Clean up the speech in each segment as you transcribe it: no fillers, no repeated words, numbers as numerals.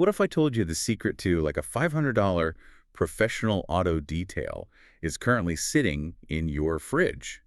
What if I told you the secret to like a $500 professional auto detail is currently sitting in your fridge,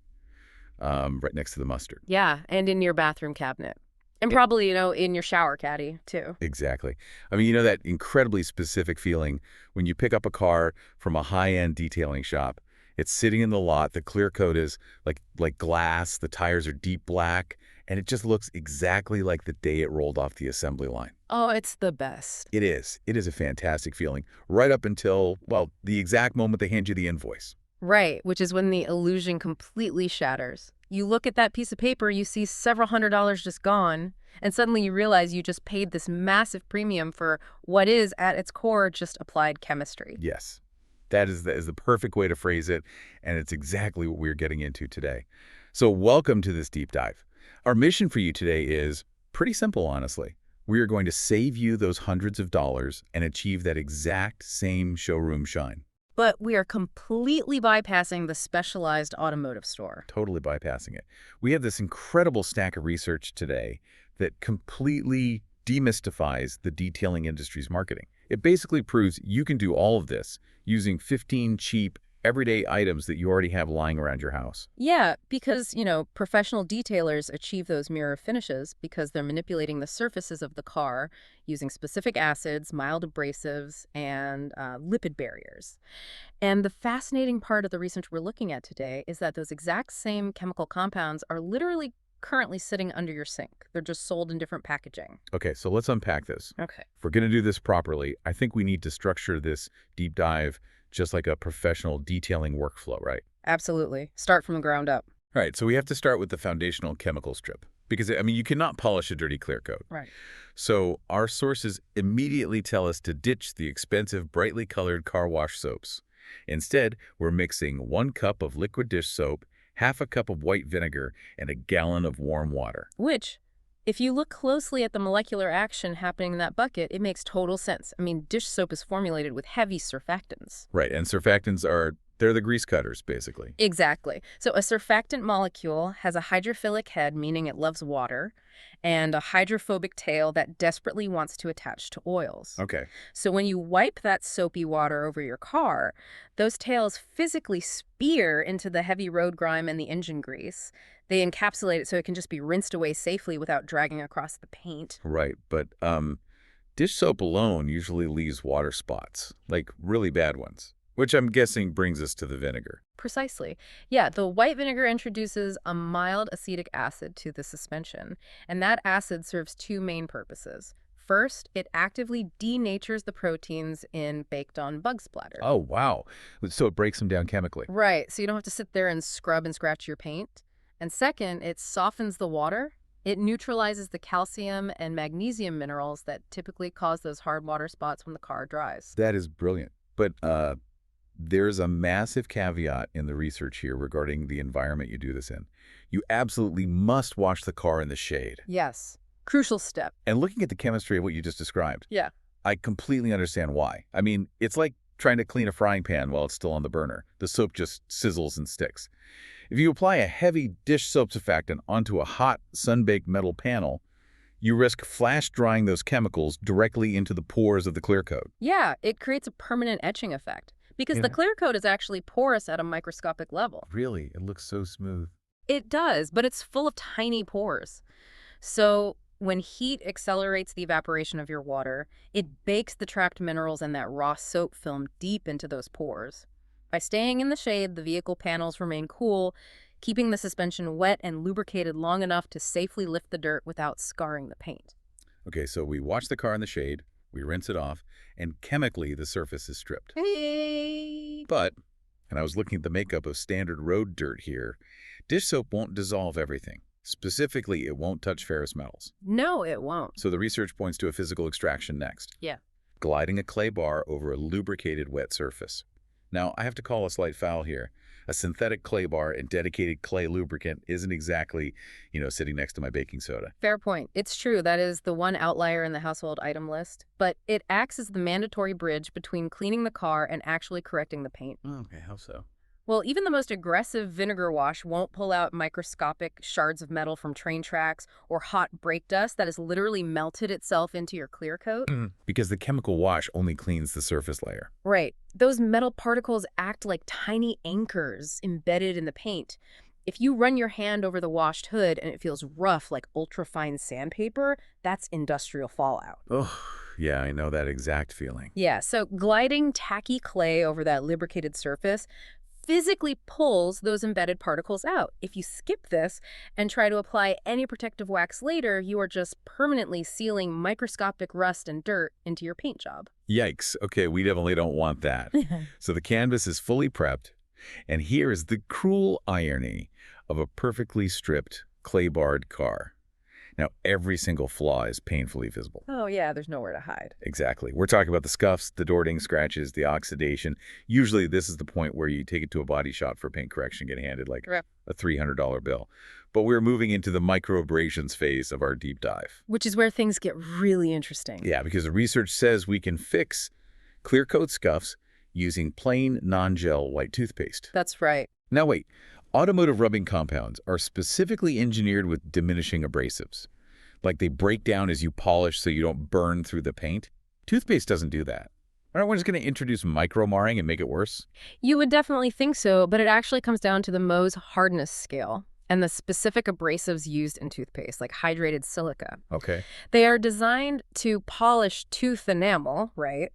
right next to the mustard? Yeah, and in your bathroom cabinet. And E- probably, in your shower caddy, too. Exactly. I mean, you know that incredibly specific feeling when you pick up a car from a high-end detailing shop. It's sitting in the lot. The clear coat is like glass. The tires are deep black, and it just looks exactly like the day it rolled off the assembly line. Oh, it's the best. It is. It is a fantastic feeling, right up until, well, the exact moment they hand you the invoice. Right, which is when the illusion completely shatters. You look at that piece of paper, you see several $100s just gone, and suddenly you realize you just paid this massive premium for what is, at its core, just applied chemistry. Yes. That is the perfect way to phrase it, and it's exactly what we're getting into today. So welcome to this deep dive. Our mission for you today is pretty simple, honestly. We are going to save you those hundreds of dollars and achieve that exact same showroom shine. But we are completely bypassing the specialized automotive store. Totally bypassing it. We have this incredible stack of research today that completely demystifies the detailing industry's marketing. It basically proves you can do all of this using 15 cheap, everyday items that you already have lying around your house. Yeah, because, professional detailers achieve those mirror finishes because they're manipulating the surfaces of the car using specific acids, mild abrasives, and lipid barriers. And the fascinating part of the research we're looking at today is that those exact same chemical compounds are literally currently sitting under your sink. They're just sold in different packaging. Okay, so let's unpack this. Okay. If we're going to do this properly, I think we need to structure this deep dive just like a professional detailing workflow, right? Absolutely. Start from the ground up. All right, so we have to start with the foundational chemical strip because, I mean, you cannot polish a dirty clear coat. Right. So our sources immediately tell us to ditch the expensive, brightly colored car wash soaps. Instead, we're mixing 1 cup of liquid dish soap, half a cup of white vinegar, and a gallon of warm water. Which, if you look closely at the molecular action happening in that bucket, it makes total sense. I mean, dish soap is formulated with heavy surfactants. Right, and surfactants they're the grease cutters, basically. Exactly. So a surfactant molecule has a hydrophilic head, meaning it loves water, and a hydrophobic tail that desperately wants to attach to oils. Okay. So when you wipe that soapy water over your car, those tails physically spear into the heavy road grime and the engine grease. They encapsulate it so it can just be rinsed away safely without dragging across the paint. Right, but dish soap alone usually leaves water spots, like really bad ones, which I'm guessing brings us to the vinegar. Precisely. Yeah, the white vinegar introduces a mild acetic acid to the suspension, and that acid serves two main purposes. First, it actively denatures the proteins in baked-on bug splatter. Oh, wow. So it breaks them down chemically. Right, so you don't have to sit there and scrub and scratch your paint. And second, it softens the water. It neutralizes the calcium and magnesium minerals that typically cause those hard water spots when the car dries. That is brilliant. But there's a massive caveat in the research here regarding the environment you do this in. You absolutely must wash the car in the shade. Yes, crucial step. And looking at the chemistry of what you just described, Yeah. I completely understand why. I mean, it's like trying to clean a frying pan while it's still on the burner. The soap just sizzles and sticks. If you apply a heavy dish soap surfactant onto a hot, sun-baked metal panel, you risk flash drying those chemicals directly into the pores of the clear coat. Yeah, it creates a permanent etching effect because the Yeah. clear coat is actually porous at a microscopic level. Really, it looks so smooth. It does, but it's full of tiny pores. So when heat accelerates the evaporation of your water, it bakes the trapped minerals and that raw soap film deep into those pores. By staying in the shade, the vehicle panels remain cool, keeping the suspension wet and lubricated long enough to safely lift the dirt without scarring the paint. Okay, so we wash the car in the shade, we rinse it off, and chemically the surface is stripped. Hey! But, and I was looking at the makeup of standard road dirt here, dish soap won't dissolve everything. Specifically, it won't touch ferrous metals. No, it won't. So the research points to a physical extraction next. Yeah. Gliding a clay bar over a lubricated wet surface. Now, I have to call a slight foul here. A synthetic clay bar and dedicated clay lubricant isn't exactly, sitting next to my baking soda. Fair point. It's true. That is the one outlier in the household item list. But it acts as the mandatory bridge between cleaning the car and actually correcting the paint. Okay, how so? Well, even the most aggressive vinegar wash won't pull out microscopic shards of metal from train tracks or hot brake dust that has literally melted itself into your clear coat. Because the chemical wash only cleans the surface layer. Right. Those metal particles act like tiny anchors embedded in the paint. If you run your hand over the washed hood and it feels rough like ultrafine sandpaper, that's industrial fallout. Oh, yeah, I know that exact feeling. Yeah, so gliding tacky clay over that lubricated surface physically pulls those embedded particles out. If you skip this and try to apply any protective wax later, you are just permanently sealing microscopic rust and dirt into your paint job. Yikes. Okay, we definitely don't want that. So the canvas is fully prepped, and here is the cruel irony of a perfectly stripped, clay-barred car. Now, every single flaw is painfully visible. Oh yeah, there's nowhere to hide. Exactly. We're talking about the scuffs, the door ding scratches, the oxidation. Usually this is the point where you take it to a body shop for paint correction, get handed like Yep. a $300 bill. But we're moving into the microabrasions phase of our deep dive. Which is where things get really interesting. Yeah, because the research says we can fix clear coat scuffs using plain non-gel white toothpaste. That's right. Now wait, automotive rubbing compounds are specifically engineered with diminishing abrasives. Like they break down as you polish so you don't burn through the paint. Toothpaste doesn't do that. Aren't we just going to introduce micro-marring and make it worse? You would definitely think so, but it actually comes down to the Mohs hardness scale and the specific abrasives used in toothpaste, like hydrated silica. Okay. They are designed to polish tooth enamel, right?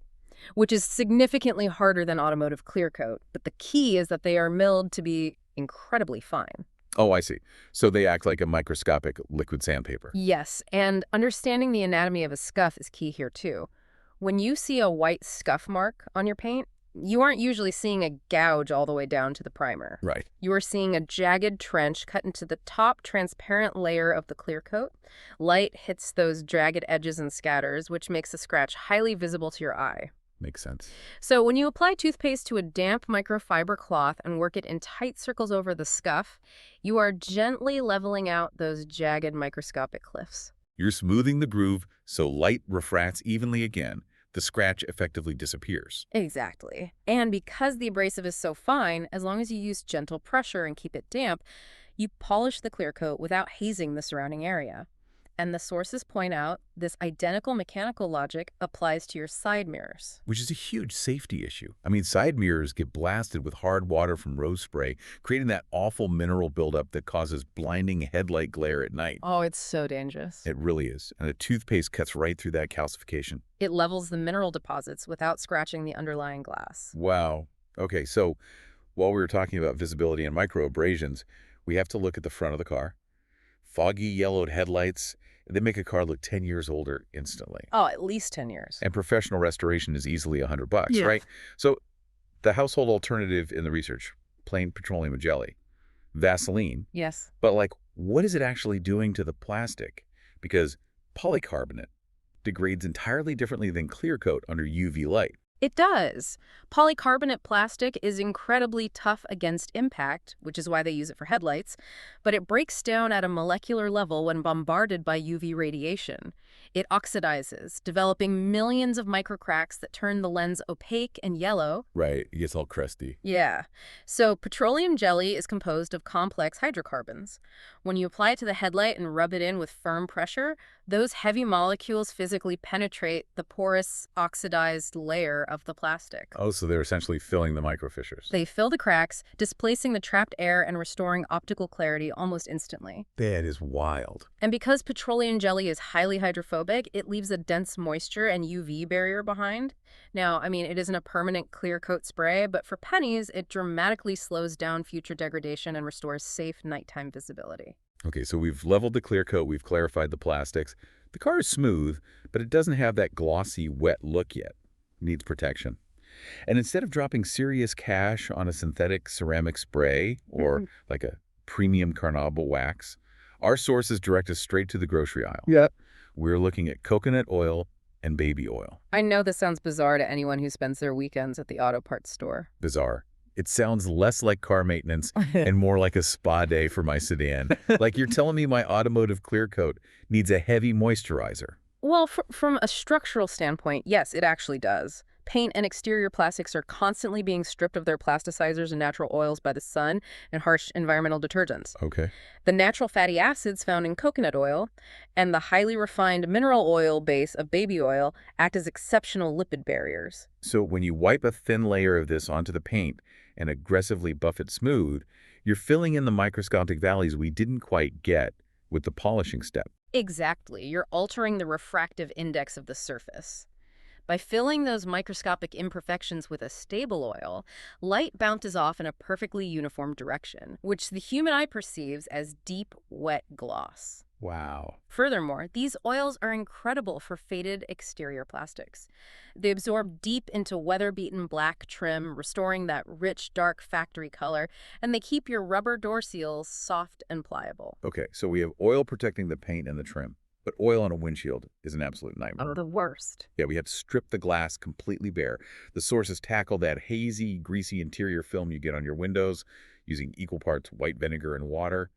Which is significantly harder than automotive clear coat. But the key is that they are milled to be incredibly fine. Oh, I see. So they act like a microscopic liquid sandpaper. Yes, and understanding the anatomy of a scuff is key here too. When you see a white scuff mark on your paint, you aren't usually seeing a gouge all the way down to the primer. Right. You are seeing a jagged trench cut into the top transparent layer of the clear coat. Light hits those jagged edges and scatters, which makes the scratch highly visible to your eye. Makes sense. So when you apply toothpaste to a damp microfiber cloth and work it in tight circles over the scuff, you are gently leveling out those jagged microscopic cliffs. You're smoothing the groove so light refracts evenly again. The scratch effectively disappears. Exactly. And because the abrasive is so fine, as long as you use gentle pressure and keep it damp, you polish the clear coat without hazing the surrounding area. And the sources point out this identical mechanical logic applies to your side mirrors. Which is a huge safety issue. I mean, side mirrors get blasted with hard water from rose spray, creating that awful mineral buildup that causes blinding headlight glare at night. Oh, it's so dangerous. It really is. And the toothpaste cuts right through that calcification. It levels the mineral deposits without scratching the underlying glass. Wow. Okay, so while we were talking about visibility and microabrasions, we have to look at the front of the car. Foggy yellowed headlights. They make a car look 10 years older instantly. Oh, at least 10 years. And professional restoration is easily $100, Yeah. right? So the household alternative in the research, plain petroleum jelly, Vaseline. Yes. But like, what is it actually doing to the plastic? Because polycarbonate degrades entirely differently than clear coat under UV light. It does. Polycarbonate plastic is incredibly tough against impact, which is why they use it for headlights, but it breaks down at a molecular level when bombarded by UV radiation. It oxidizes, developing millions of microcracks that turn the lens opaque and yellow. Right, it gets all crusty. Yeah. So petroleum jelly is composed of complex hydrocarbons. When you apply it to the headlight and rub it in with firm pressure, those heavy molecules physically penetrate the porous, oxidized layer of the plastic. Oh, so they're essentially filling the microfissures. They fill the cracks, displacing the trapped air and restoring optical clarity almost instantly. That is wild. And because petroleum jelly is highly hydrophobic, it leaves a dense moisture and UV barrier behind. Now, I mean, it isn't a permanent clear coat spray, but for pennies, it dramatically slows down future degradation and restores safe nighttime visibility. Okay, so we've leveled the clear coat, we've clarified the plastics. The car is smooth, but it doesn't have that glossy, wet look yet. It needs protection. And instead of dropping serious cash on a synthetic ceramic spray or like a premium carnauba wax, our sources direct us straight to the grocery aisle. Yeah. We're looking at coconut oil and baby oil. I know this sounds bizarre to anyone who spends their weekends at the auto parts store. Bizarre. It sounds less like car maintenance and more like a spa day for my sedan. Like you're telling me my automotive clear coat needs a heavy moisturizer. Well, from a structural standpoint, yes, it actually does. Paint and exterior plastics are constantly being stripped of their plasticizers and natural oils by the sun and harsh environmental detergents. Okay. The natural fatty acids found in coconut oil and the highly refined mineral oil base of baby oil act as exceptional lipid barriers. So when you wipe a thin layer of this onto the paint and aggressively buff it smooth, you're filling in the microscopic valleys we didn't quite get with the polishing step. Exactly. You're altering the refractive index of the surface. By filling those microscopic imperfections with a stable oil, light bounces off in a perfectly uniform direction, which the human eye perceives as deep, wet gloss. Wow. Furthermore, these oils are incredible for faded exterior plastics. They absorb deep into weather-beaten black trim, restoring that rich, dark factory color, and they keep your rubber door seals soft and pliable. Okay, so we have oil protecting the paint and the trim, but oil on a windshield is an absolute nightmare. Oh, the worst. Yeah, we have to strip the glass completely bare. The sources tackle that hazy, greasy interior film you get on your windows using equal parts white vinegar and water.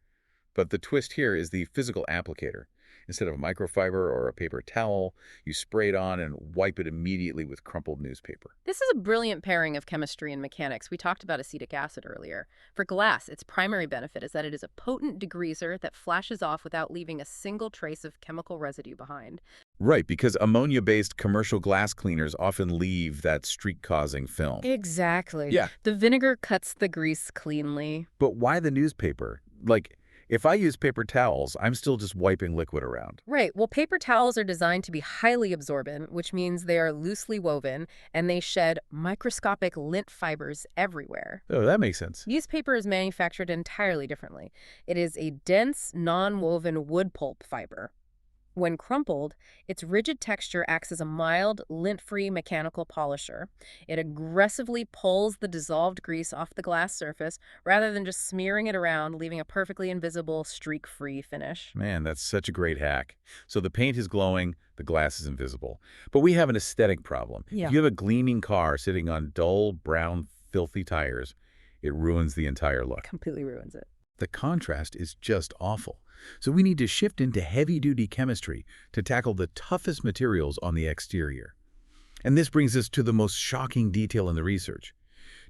But the twist here is the physical applicator. Instead of a microfiber or a paper towel, you spray it on and wipe it immediately with crumpled newspaper. This is a brilliant pairing of chemistry and mechanics. We talked about acetic acid earlier. For glass, its primary benefit is that it is a potent degreaser that flashes off without leaving a single trace of chemical residue behind. Right, because ammonia-based commercial glass cleaners often leave that streak-causing film. Exactly. Yeah. The vinegar cuts the grease cleanly. But why the newspaper? Like, if I use paper towels, I'm still just wiping liquid around. Right. Well, paper towels are designed to be highly absorbent, which means they are loosely woven and they shed microscopic lint fibers everywhere. Oh, that makes sense. Newspaper is manufactured entirely differently. It is a dense, non-woven wood pulp fiber. When crumpled, its rigid texture acts as a mild, lint-free mechanical polisher. It aggressively pulls the dissolved grease off the glass surface rather than just smearing it around, leaving a perfectly invisible, streak-free finish. Man, that's such a great hack. So the paint is glowing, the glass is invisible. But we have an aesthetic problem. Yeah. If you have a gleaming car sitting on dull, brown, filthy tires, it ruins the entire look. Completely ruins it. The contrast is just awful. So we need to shift into heavy-duty chemistry to tackle the toughest materials on the exterior. And this brings us to the most shocking detail in the research.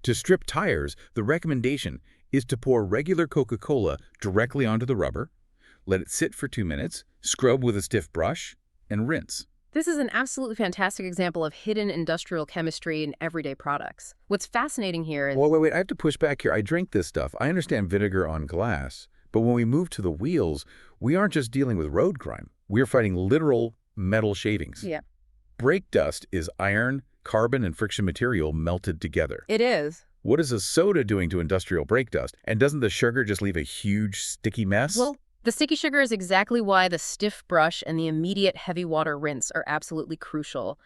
To strip tires, the recommendation is to pour regular Coca-Cola directly onto the rubber, let it sit for 2 minutes, scrub with a stiff brush, and rinse. This is an absolutely fantastic example of hidden industrial chemistry in everyday products. What's fascinating here is... Wait, I have to push back here. I drink this stuff. I understand vinegar on glass. But when we move to the wheels, we aren't just dealing with road crime. We're fighting literal metal shavings. Yeah. Brake dust is iron, carbon, and friction material melted together. It is. What is a soda doing to industrial brake dust? And doesn't the sugar just leave a huge, sticky mess? Well, the sticky sugar is exactly why the stiff brush and the immediate heavy water rinse are absolutely crucial.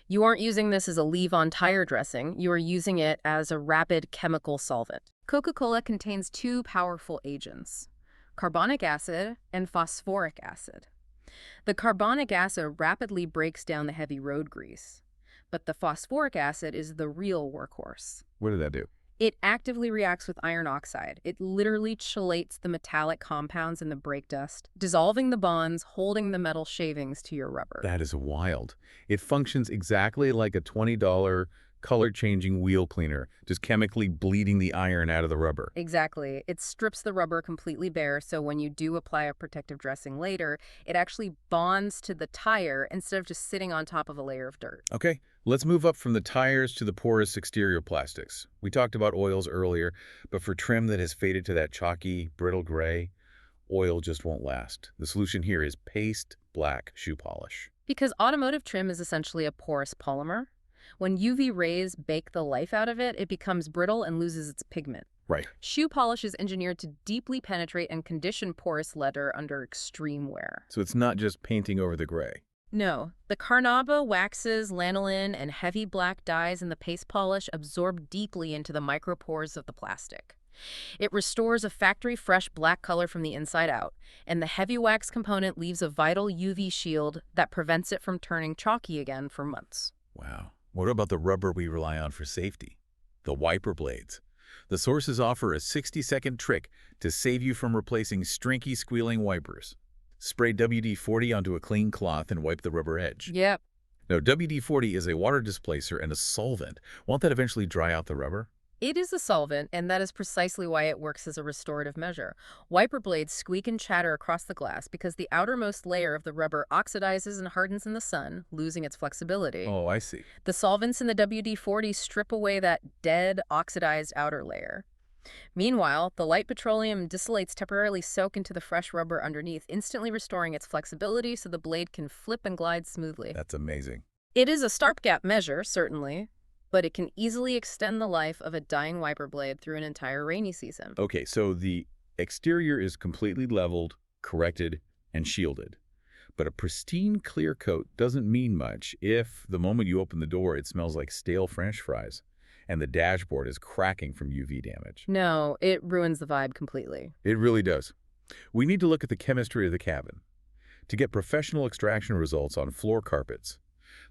You aren't using this as a leave-on tire dressing. You are using it as a rapid chemical solvent. Coca-Cola contains two powerful agents: carbonic acid and phosphoric acid. The carbonic acid rapidly breaks down the heavy road grease, but the phosphoric acid is the real workhorse. What did that do? It actively reacts with iron oxide. It literally chelates the metallic compounds in the brake dust, dissolving the bonds, holding the metal shavings to your rubber. That is wild. It functions exactly like a $20 color-changing wheel cleaner, just chemically bleeding the iron out of the rubber. Exactly. It strips the rubber completely bare, so when you do apply a protective dressing later, it actually bonds to the tire instead of just sitting on top of a layer of dirt. Okay, let's move up from the tires to the porous exterior plastics. We talked about oils earlier, but for trim that has faded to that chalky, brittle gray, oil just won't last. The solution here is paste black shoe polish. Because automotive trim is essentially a porous polymer. When UV rays bake the life out of it, it becomes brittle and loses its pigment. Right. Shoe polish is engineered to deeply penetrate and condition porous leather under extreme wear. So it's not just painting over the gray. No, the carnauba, waxes, lanolin, and heavy black dyes in the paste polish absorb deeply into the micropores of the plastic. It restores a factory-fresh black color from the inside out, and the heavy wax component leaves a vital UV shield that prevents it from turning chalky again for months. Wow. What about the rubber we rely on for safety? The wiper blades. The sources offer a 60-second trick to save you from replacing stringy, squealing wipers. Spray WD-40 onto a clean cloth and wipe the rubber edge. Yep. Now, WD-40 is a water displacer and a solvent. Won't that eventually dry out the rubber? It is a solvent, and that is precisely why it works as a restorative measure. Wiper blades squeak and chatter across the glass because the outermost layer of the rubber oxidizes and hardens in the sun, losing its flexibility. Oh, I see. The solvents in the WD-40 strip away that dead, oxidized outer layer. Meanwhile, the light petroleum distillates temporarily soak into the fresh rubber underneath, instantly restoring its flexibility so the blade can flip and glide smoothly. That's amazing. It is a stopgap measure, certainly, but it can easily extend the life of a dying wiper blade through an entire rainy season. Okay, so the exterior is completely leveled, corrected, and shielded. But a pristine clear coat doesn't mean much if, the moment you open the door, it smells like stale French fries and the dashboard is cracking from UV damage. No, it ruins the vibe completely. It really does. We need to look at the chemistry of the cabin. To get professional extraction results on floor carpets,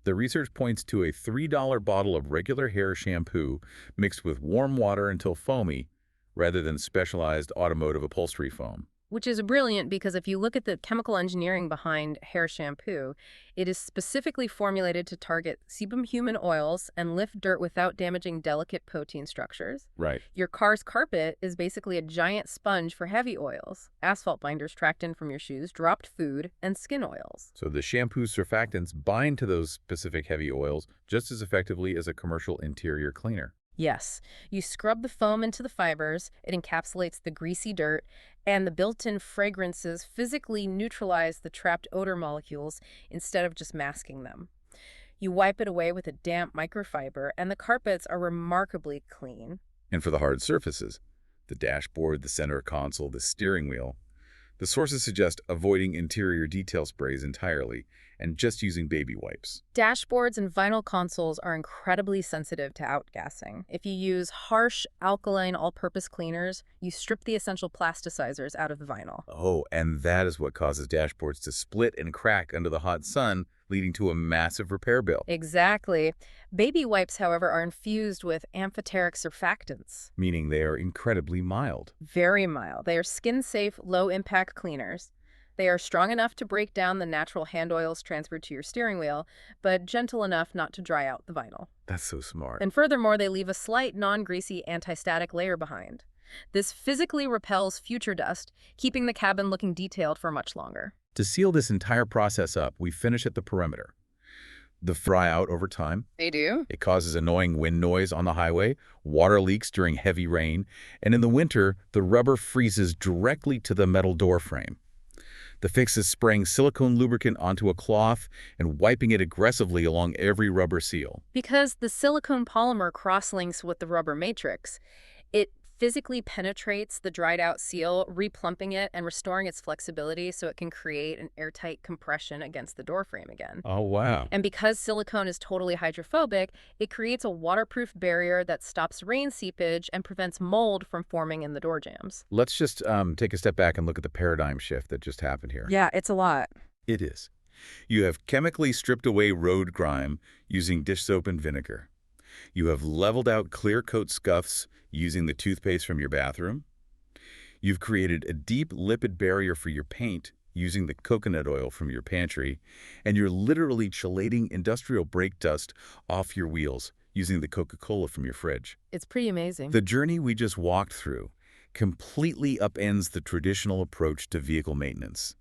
the research points to a $3 bottle of regular hair shampoo mixed with warm water until foamy, rather than specialized automotive upholstery foam. Which is brilliant because if you look at the chemical engineering behind hair shampoo, it is specifically formulated to target sebum human oils and lift dirt without damaging delicate protein structures. Right. Your car's carpet is basically a giant sponge for heavy oils, asphalt binders tracked in from your shoes, dropped food, and skin oils. So the shampoo surfactants bind to those specific heavy oils just as effectively as a commercial interior cleaner. Yes, you scrub the foam into the fibers, it encapsulates the greasy dirt, and the built-in fragrances physically neutralize the trapped odor molecules instead of just masking them. You wipe it away with a damp microfiber, and the carpets are remarkably clean. And for the hard surfaces, the dashboard, the center console, the steering wheel, the sources suggest avoiding interior detail sprays entirely and just using baby wipes. Dashboards and vinyl consoles are incredibly sensitive to outgassing. If you use harsh, alkaline, all-purpose cleaners, you strip the essential plasticizers out of the vinyl. Oh, and that is what causes dashboards to split and crack under the hot sun, leading to a massive repair bill. Exactly. Baby wipes, however, are infused with amphoteric surfactants. Meaning they are incredibly mild. Very mild. They are skin-safe, low-impact cleaners. They are strong enough to break down the natural hand oils transferred to your steering wheel, but gentle enough not to dry out the vinyl. That's so smart. And furthermore, they leave a slight, non-greasy, anti-static layer behind. This physically repels future dust, keeping the cabin looking detailed for much longer. To seal this entire process up, we finish at the perimeter. The dry out over time. They do? It causes annoying wind noise on the highway, water leaks during heavy rain, and in the winter, the rubber freezes directly to the metal door frame. The fix is spraying silicone lubricant onto a cloth and wiping it aggressively along every rubber seal. Because the silicone polymer cross-links with the rubber matrix, it physically penetrates the dried-out seal, replumping it and restoring its flexibility so it can create an airtight compression against the door frame again. Oh, wow. And because silicone is totally hydrophobic, it creates a waterproof barrier that stops rain seepage and prevents mold from forming in the door jambs. Let's just take a step back and look at the paradigm shift that just happened here. Yeah, it's a lot. It is. You have chemically stripped away road grime using dish soap and vinegar. You have leveled out clear coat scuffs using the toothpaste from your bathroom. You've created a deep lipid barrier for your paint using the coconut oil from your pantry, and you're literally chelating industrial brake dust off your wheels using the Coca-Cola from your fridge. It's pretty amazing. The journey we just walked through completely upends the traditional approach to vehicle maintenance.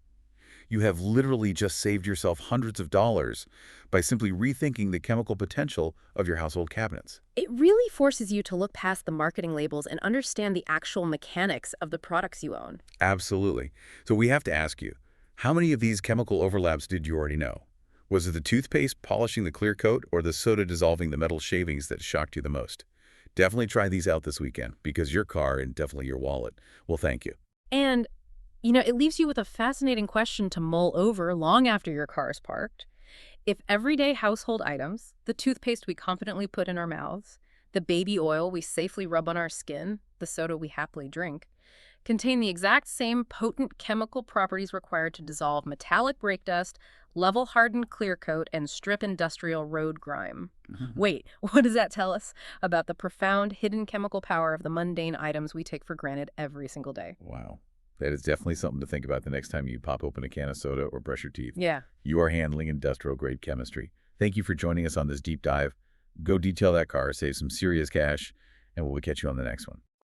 You have literally just saved yourself hundreds of dollars by simply rethinking the chemical potential of your household cabinets. It really forces you to look past the marketing labels and understand the actual mechanics of the products you own. Absolutely. So we have to ask you, how many of these chemical overlaps did you already know? Was it the toothpaste polishing the clear coat or the soda dissolving the metal shavings that shocked you the most? Definitely try these out this weekend because your car and definitely your wallet will thank you. And it leaves you with a fascinating question to mull over long after your car is parked. If everyday household items, the toothpaste we confidently put in our mouths, the baby oil we safely rub on our skin, the soda we happily drink, contain the exact same potent chemical properties required to dissolve metallic brake dust, level hardened clear coat, and strip industrial road grime. Wait, what does that tell us about the profound hidden chemical power of the mundane items we take for granted every single day? Wow. That is definitely something to think about the next time you pop open a can of soda or brush your teeth. Yeah. You are handling industrial-grade chemistry. Thank you for joining us on this deep dive. Go detail that car, save some serious cash, and we'll catch you on the next one.